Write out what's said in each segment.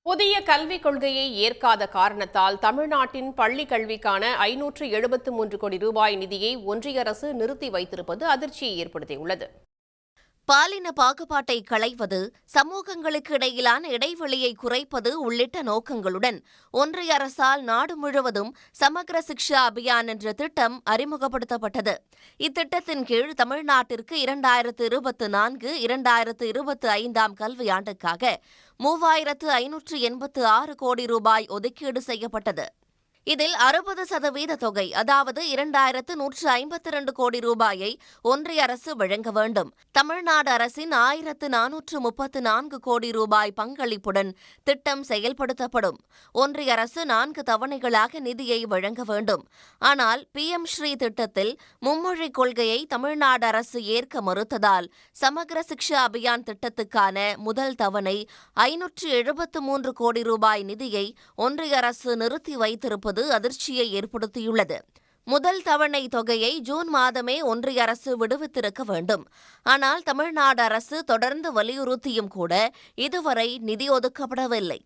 புதிய கல்விக் கொள்கையை ஏற்காத காரணத்தால் தமிழ்நாட்டின் பள்ளிக் கல்விக்கான 573 கோடி ரூபாய் நிதியை ஒன்றிய அரசு நிறுத்தி வைத்திருப்பது அதிர்ச்சியை ஏற்படுத்தியுள்ளது. பாலின பாகுபாட்டை களைவது, சமூகங்களுக்கு இடையிலான இடைவெளியை குறைப்பது உள்ளிட்ட நோக்கங்களுடன் ஒன்றிய அரசால் நாடு முழுவதும் சமக்ர சிக்ஷா அபியான் என்ற திட்டம் அறிமுகப்படுத்தப்பட்டது. இத்திட்டத்தின் கீழ் தமிழ்நாட்டிற்கு 2024-2025 கல்வியாண்டுக்காக 3586 கோடி ரூபாய் ஒதுக்கீடு செய்யப்பட்டது. இதில் 60% தொகை, அதாவது 2152 கோடி ரூபாயை ஒன்றிய அரசு வழங்க வேண்டும். தமிழ்நாடு அரசின் 1434 கோடி ரூபாய் பங்களிப்புடன் திட்டம் செயல்படுத்தப்படும். ஒன்றிய அரசு 4 தவணைகளாக நிதியை வழங்க வேண்டும். ஆனால் PM ஸ்ரீ திட்டத்தில் மும்மொழிக் கொள்கையை தமிழ்நாடு அரசு ஏற்க மறுத்ததால் சமக்ர சிக்ஷா அபியான் திட்டத்துக்கான முதல் தவணை 573 கோடி ரூபாய் நிதியை ஒன்றிய அரசு நிறுத்தி வைத்திருப்பது அதிர்ச்சியை ஏற்படுத்தியுள்ளது. முதல் தவணை தொகையை ஜூன் மாதமே ஒன்றிய அரசு விடுவித்திருக்க வேண்டும். ஆனால் தமிழ்நாடு அரசு தொடர்ந்து வலியுறுத்தியும் கூட இதுவரை நிதி ஒதுக்கப்படவில்லை.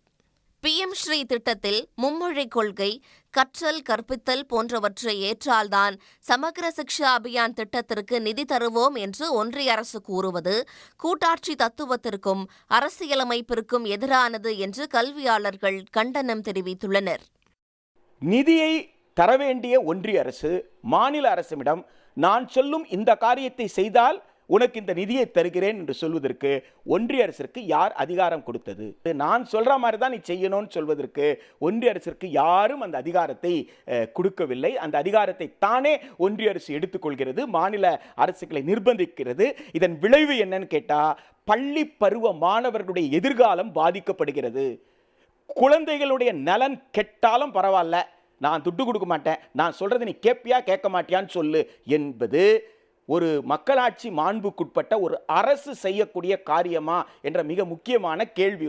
PM ஸ்ரீ திட்டத்தில் மும்மொழிக் கொள்கை, கற்றல் கற்பித்தல் போன்றவற்றை ஏற்றால்தான் சமக்ர சிக்ஷா அபியான் திட்டத்திற்கு நிதி தருவோம் என்று ஒன்றிய அரசு கூறுவது கூட்டாட்சி தத்துவத்திற்கும் அரசியலமைப்பிற்கும் எதிரானது என்று கல்வியாளர்கள் கண்டனம் தெரிவித்துள்ளனர். நிதியை தர வேண்டிய ஒன்றிய அரசு மாநில அரசிடம் நான் சொல்லும் இந்த காரியத்தை செய்தால் உனக்கு இந்த நிதியை தருகிறேன் என்று சொல்வதற்கு ஒன்றிய அரசிற்கு யார் அதிகாரம் கொடுத்தது? நான் சொல்ற மாதிரி தான் நீ செய்யணும்னு சொல்வதற்கு ஒன்றிய அரசிற்கு யாரும் அந்த அதிகாரத்தை கொடுக்கவில்லை. அந்த அதிகாரத்தை தானே ஒன்றிய அரசு எடுத்துக்கொள்கிறது, மாநில அரசுகளை நிர்பந்திக்கிறது. இதன் விளைவு என்னன்னு கேட்டா, பள்ளி பருவ மாணவர்களுடைய எதிர்காலம் பாதிக்கப்படுகிறது. குழந்தைகளுடைய நலன் கெட்டாலும் பரவாயில்ல, நான் துட்டு கொடுக்க மாட்டேன், நான் சொல்றதை நீ கேட்பியா கேட்க மாட்டியான்னு சொல்லு என்பது ஒரு மக்களாட்சி மாண்புக்குட்பட்ட ஒரு அரசு செய்யக்கூடிய காரியமா என்ற மிக முக்கியமான கேள்வி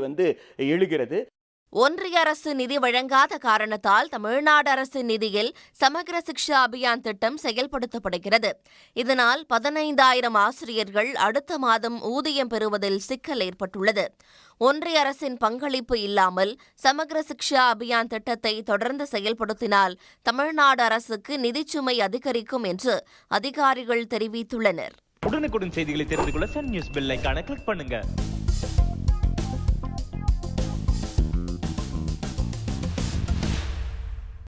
எழுகிறது. ஒன்றிய அரசு நிதி வழங்காத காரணத்தால் தமிழ்நாடு அரசின் நிதியில் சமக்ர சிக்ஷா அபியான் திட்டம் செயல்படுத்தப்படுகிறது. இதனால் 15,000 ஆசிரியர்கள் அடுத்த மாதம் ஊதியம் பெறுவதில் சிக்கல் ஏற்பட்டுள்ளது. ஒன்றிய அரசின் பங்களிப்பு இல்லாமல் சமக்ர சிக்ஷா அபியான் திட்டத்தை தொடர்ந்து செயல்படுத்தினால் தமிழ்நாடு அரசுக்கு நிதிச்சுமை அதிகரிக்கும் என்று அதிகாரிகள் தெரிவித்துள்ளனர். உடனுக்குடன் செய்திகளை தெரிந்து கொள்ள சன் நியூஸ் பெல் ஐகானை கிளிக் பண்ணுங்க.